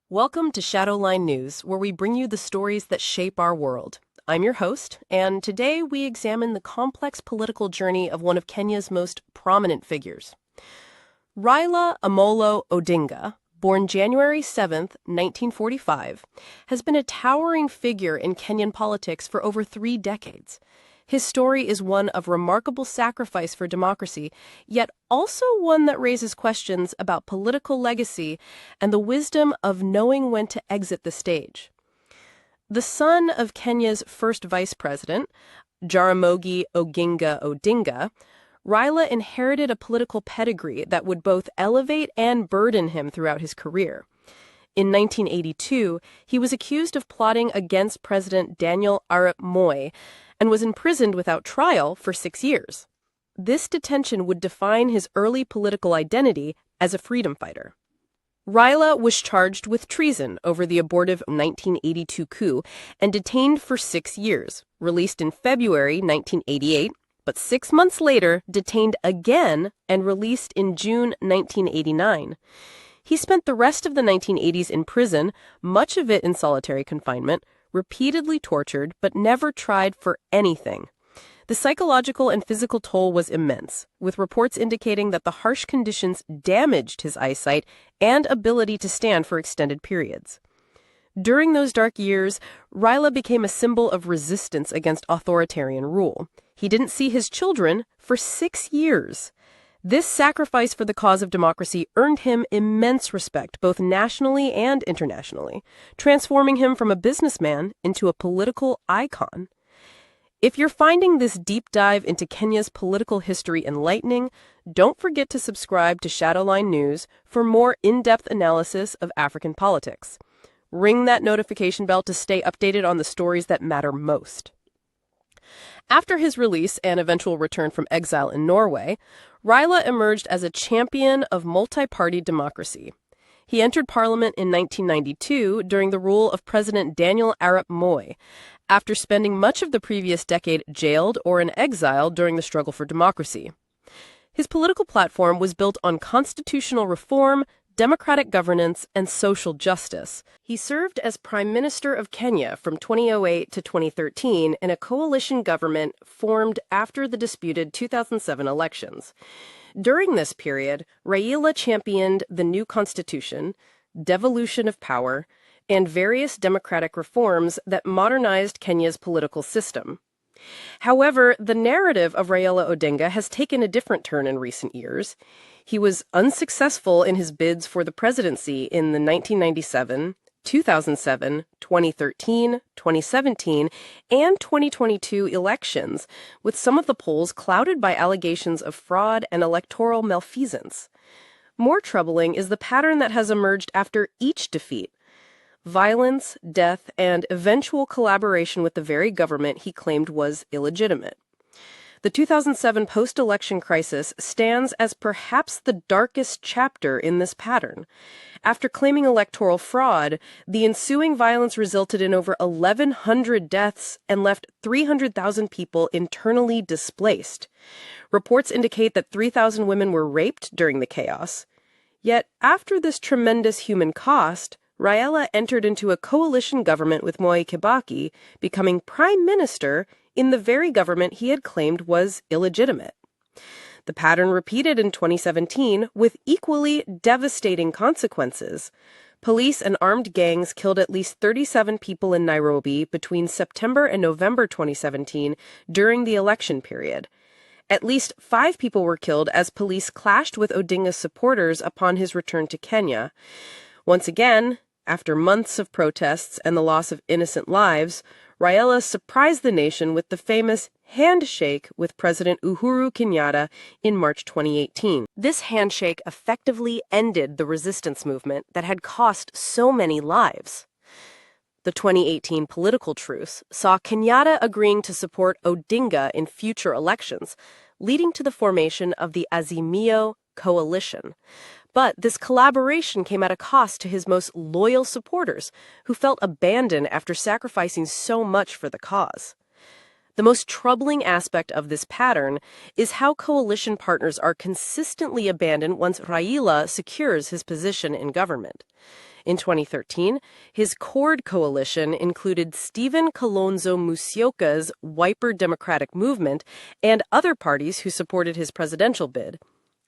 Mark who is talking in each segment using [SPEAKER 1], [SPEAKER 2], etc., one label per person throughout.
[SPEAKER 1] Welcome to Shadowline News, where we bring you the stories that shape our world. I'm your host, and today we examine the complex political journey of one of Kenya's most prominent figures. Raila Amolo Odinga, born January 7, 1945, has been a towering figure in Kenyan politics for over 3 decades. His story is one of remarkable sacrifice for democracy, yet also one that raises questions about political legacy and the wisdom of knowing when to exit the stage. The son of Kenya's first vice president, Jaramogi Oginga Odinga, Raila inherited a political pedigree that would both elevate and burden him throughout his career. In 1982, he was accused of plotting against President Daniel Arap Moi and was imprisoned without trial for 6 years. This detention would define his early political identity as a freedom fighter. Raila was charged with treason over the abortive 1982 coup and detained for 6 years, released in February 1988, but 6 months later detained again and released in June 1989. He spent the rest of the 1980s in prison, much of it in solitary confinement, repeatedly tortured, but never tried for anything. The psychological and physical toll was immense, with reports indicating that the harsh conditions damaged his eyesight and ability to stand for extended periods. During those dark years, Raila became a symbol of resistance against authoritarian rule. He didn't see his children for 6 years. This sacrifice for the cause of democracy earned him immense respect, both nationally and internationally, transforming him from a businessman into a political icon. If you're finding this deep dive into Kenya's political history enlightening, don't forget to subscribe to Shadowline News for more in-depth analysis of African politics. Ring that notification bell to stay updated on the stories that matter most. After his release and eventual return from exile in Norway, Raila emerged as a champion of multi-party democracy. He entered parliament in 1992 during the rule of President Daniel Arap Moi, after spending much of the previous decade jailed or in exile during the struggle for democracy. His political platform was built on constitutional reform, democratic governance, and social justice. He served as Prime Minister of Kenya from 2008 to 2013 in a coalition government formed after the disputed 2007 elections. During this period, Raila championed the new constitution, devolution of power, and various democratic reforms that modernized Kenya's political system. However, the narrative of Raila Odinga has taken a different turn in recent years. He was unsuccessful in his bids for the presidency in the 1997, 2007, 2013, 2017, and 2022 elections, with some of the polls clouded by allegations of fraud and electoral malfeasance. More troubling is the pattern that has emerged after each defeat: violence, death, and eventual collaboration with the very government he claimed was illegitimate. The 2007 post-election crisis stands as perhaps the darkest chapter in this pattern. After claiming electoral fraud, the ensuing violence resulted in over 1,100 deaths and left 300,000 people internally displaced. Reports indicate that 3,000 women were raped during the chaos. Yet, after this tremendous human cost, Raila entered into a coalition government with Mwai Kibaki, becoming prime minister in the very government he had claimed was illegitimate. The pattern repeated in 2017 with equally devastating consequences. Police and armed gangs killed at least 37 people in Nairobi between September and November 2017 during the election period. At least 5 people were killed as police clashed with Odinga's supporters upon his return to Kenya. Once again, after months of protests and the loss of innocent lives, Raila surprised the nation with the famous handshake with President Uhuru Kenyatta in March 2018. This handshake effectively ended the resistance movement that had cost so many lives. The 2018 political truce saw Kenyatta agreeing to support Odinga in future elections, leading to the formation of the Azimio coalition. But this collaboration came at a cost to his most loyal supporters, who felt abandoned after sacrificing so much for the cause. The most troubling aspect of this pattern is how coalition partners are consistently abandoned once Raila secures his position in government. In 2013, his Cord coalition included Stephen Kalonzo Musyoka's Wiper Democratic Movement and other parties who supported his presidential bid.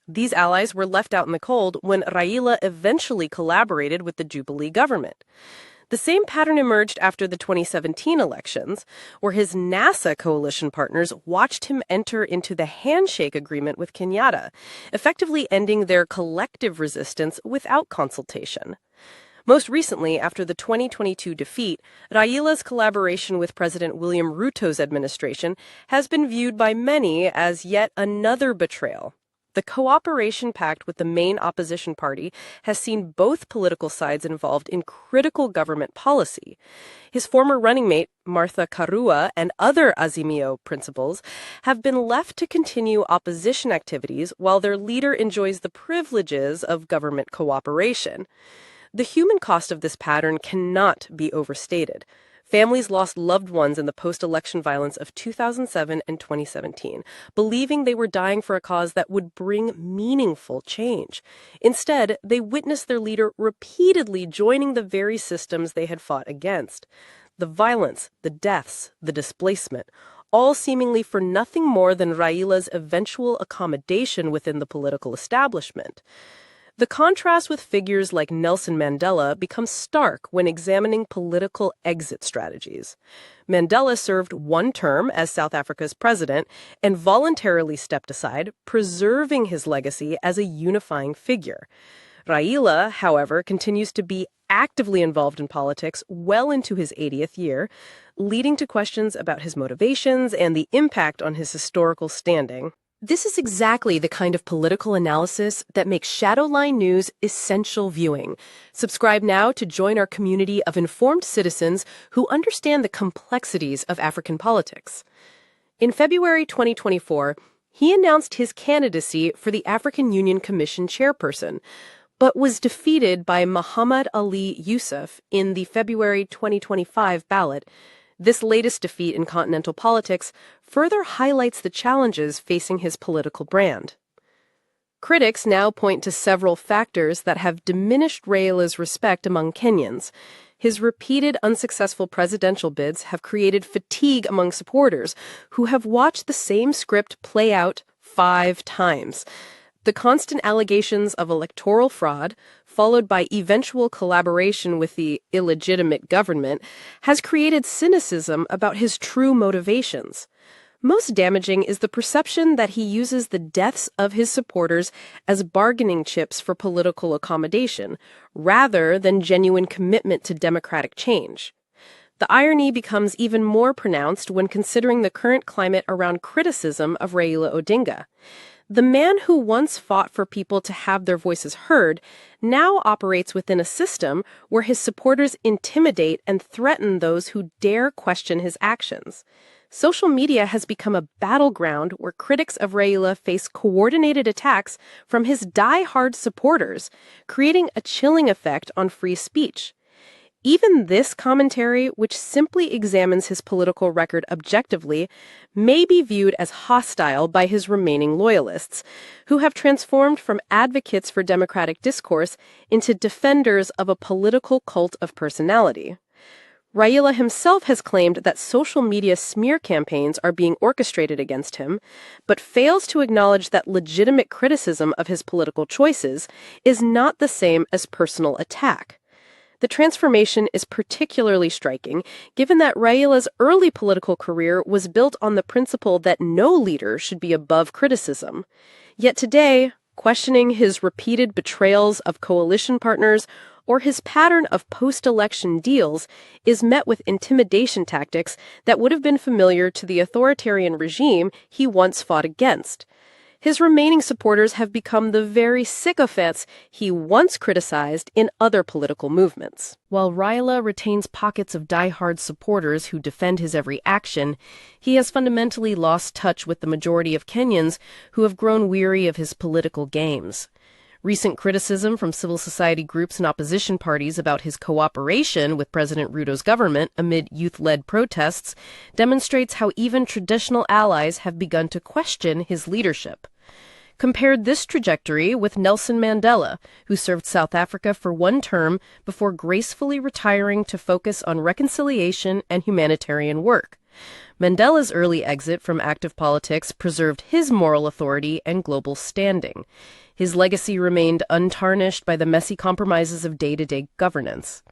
[SPEAKER 1] These allies were left out in the cold when Raila eventually collaborated with the Jubilee government. The same pattern emerged after the 2017 elections, where his NASA coalition partners watched him enter into the handshake agreement with Kenyatta, effectively ending their collective resistance without consultation. Most recently, after the 2022 defeat, Raila's collaboration with President William Ruto's administration has been viewed by many as yet another betrayal. The cooperation pact with the main opposition party has seen both political sides involved in critical government policy. His former running mate, Martha Karua, and other Azimio principals have been left to continue opposition activities while their leader enjoys the privileges of government cooperation. The human cost of this pattern cannot be overstated. Families lost loved ones in the post-election violence of 2007 and 2017, believing they were dying for a cause that would bring meaningful change. Instead, they witnessed their leader repeatedly joining the very systems they had fought against. The violence, the deaths, the displacement, all seemingly for nothing more than Raila's eventual accommodation within the political establishment. The contrast with figures like Nelson Mandela becomes stark when examining political exit strategies. Mandela served one term as South Africa's president and voluntarily stepped aside, preserving his legacy as a unifying figure. Raila, however, continues to be actively involved in politics well into his 80th year, leading to questions about his motivations and the impact on his historical standing. This is exactly the kind of political analysis that makes Shadowline News essential viewing. Subscribe now to join our community of informed citizens who understand the complexities of African politics. In February 2024, he announced his candidacy for the African Union Commission chairperson, but was defeated by Muhammad Ali Yusuf in the February 2025 ballot. This latest defeat in continental politics further highlights the challenges facing his political brand. Critics now point to several factors that have diminished Raila's respect among Kenyans. His repeated unsuccessful presidential bids have created fatigue among supporters who have watched the same script play out 5 times. The constant allegations of electoral fraud, followed by eventual collaboration with the illegitimate government, has created cynicism about his true motivations. Most damaging is the perception that he uses the deaths of his supporters as bargaining chips for political accommodation, rather than genuine commitment to democratic change. The irony becomes even more pronounced when considering the current climate around criticism of Raila Odinga. The man who once fought for people to have their voices heard now operates within a system where his supporters intimidate and threaten those who dare question his actions. Social media has become a battleground where critics of Raila face coordinated attacks from his die-hard supporters, creating a chilling effect on free speech. Even this commentary, which simply examines his political record objectively, may be viewed as hostile by his remaining loyalists, who have transformed from advocates for democratic discourse into defenders of a political cult of personality. Raila himself has claimed that social media smear campaigns are being orchestrated against him, but fails to acknowledge that legitimate criticism of his political choices is not the same as personal attack. The transformation is particularly striking, given that Raila's early political career was built on the principle that no leader should be above criticism. Yet today, questioning his repeated betrayals of coalition partners or his pattern of post-election deals is met with intimidation tactics that would have been familiar to the authoritarian regime he once fought against. His remaining supporters have become the very sycophants he once criticized in other political movements. While Raila retains pockets of die-hard supporters who defend his every action, he has fundamentally lost touch with the majority of Kenyans who have grown weary of his political games. Recent criticism from civil society groups and opposition parties about his cooperation with President Ruto's government amid youth-led protests demonstrates how even traditional allies have begun to question his leadership. Compared this trajectory with Nelson Mandela, who served South Africa for one term before gracefully retiring to focus on reconciliation and humanitarian work. Mandela's early exit from active politics preserved his moral authority and global standing. His legacy remained untarnished by the messy compromises of day-to-day governance.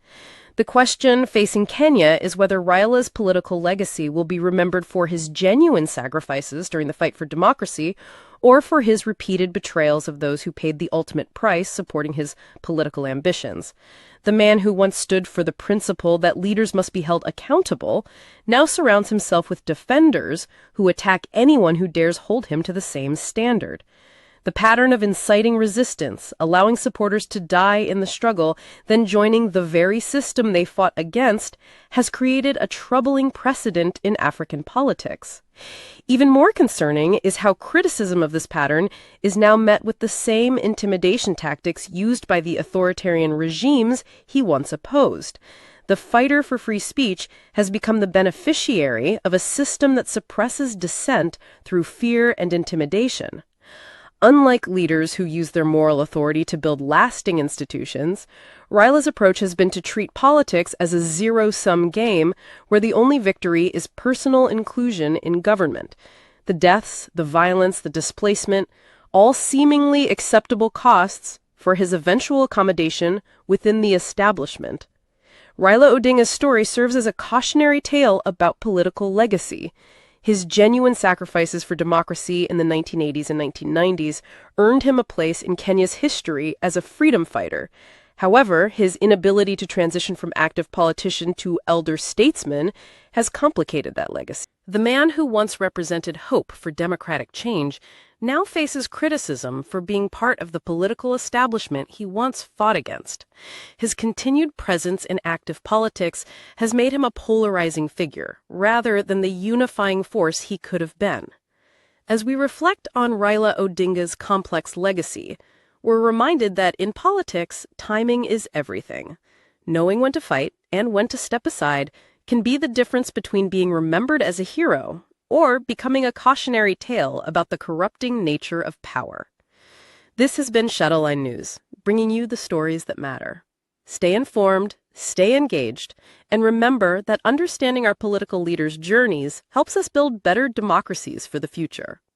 [SPEAKER 1] The question facing Kenya is whether Raila's political legacy will be remembered for his genuine sacrifices during the fight for democracy or for his repeated betrayals of those who paid the ultimate price supporting his political ambitions. The man who once stood for the principle that leaders must be held accountable now surrounds himself with defenders who attack anyone who dares hold him to the same standard. The pattern of inciting resistance, allowing supporters to die in the struggle, then joining the very system they fought against, has created a troubling precedent in African politics. Even more concerning is how criticism of this pattern is now met with the same intimidation tactics used by the authoritarian regimes he once opposed. The fighter for free speech has become the beneficiary of a system that suppresses dissent through fear and intimidation. Unlike leaders who use their moral authority to build lasting institutions, Raila's approach has been to treat politics as a zero-sum game where the only victory is personal inclusion in government. The deaths, the violence, the displacement, all seemingly acceptable costs for his eventual accommodation within the establishment. Raila Odinga's story serves as a cautionary tale about political legacy. His genuine sacrifices for democracy in the 1980s and 1990s earned him a place in Kenya's history as a freedom fighter. However, his inability to transition from active politician to elder statesman has complicated that legacy. The man who once represented hope for democratic change now faces criticism for being part of the political establishment he once fought against. His continued presence in active politics has made him a polarizing figure, rather than the unifying force he could have been. As we reflect on Raila Odinga's complex legacy, we're reminded that in politics, timing is everything. Knowing when to fight and when to step aside can be the difference between being remembered as a hero or becoming a cautionary tale about the corrupting nature of power. This has been Shadowline News, bringing you the stories that matter. Stay informed, stay engaged, and remember that understanding our political leaders' journeys helps us build better democracies for the future.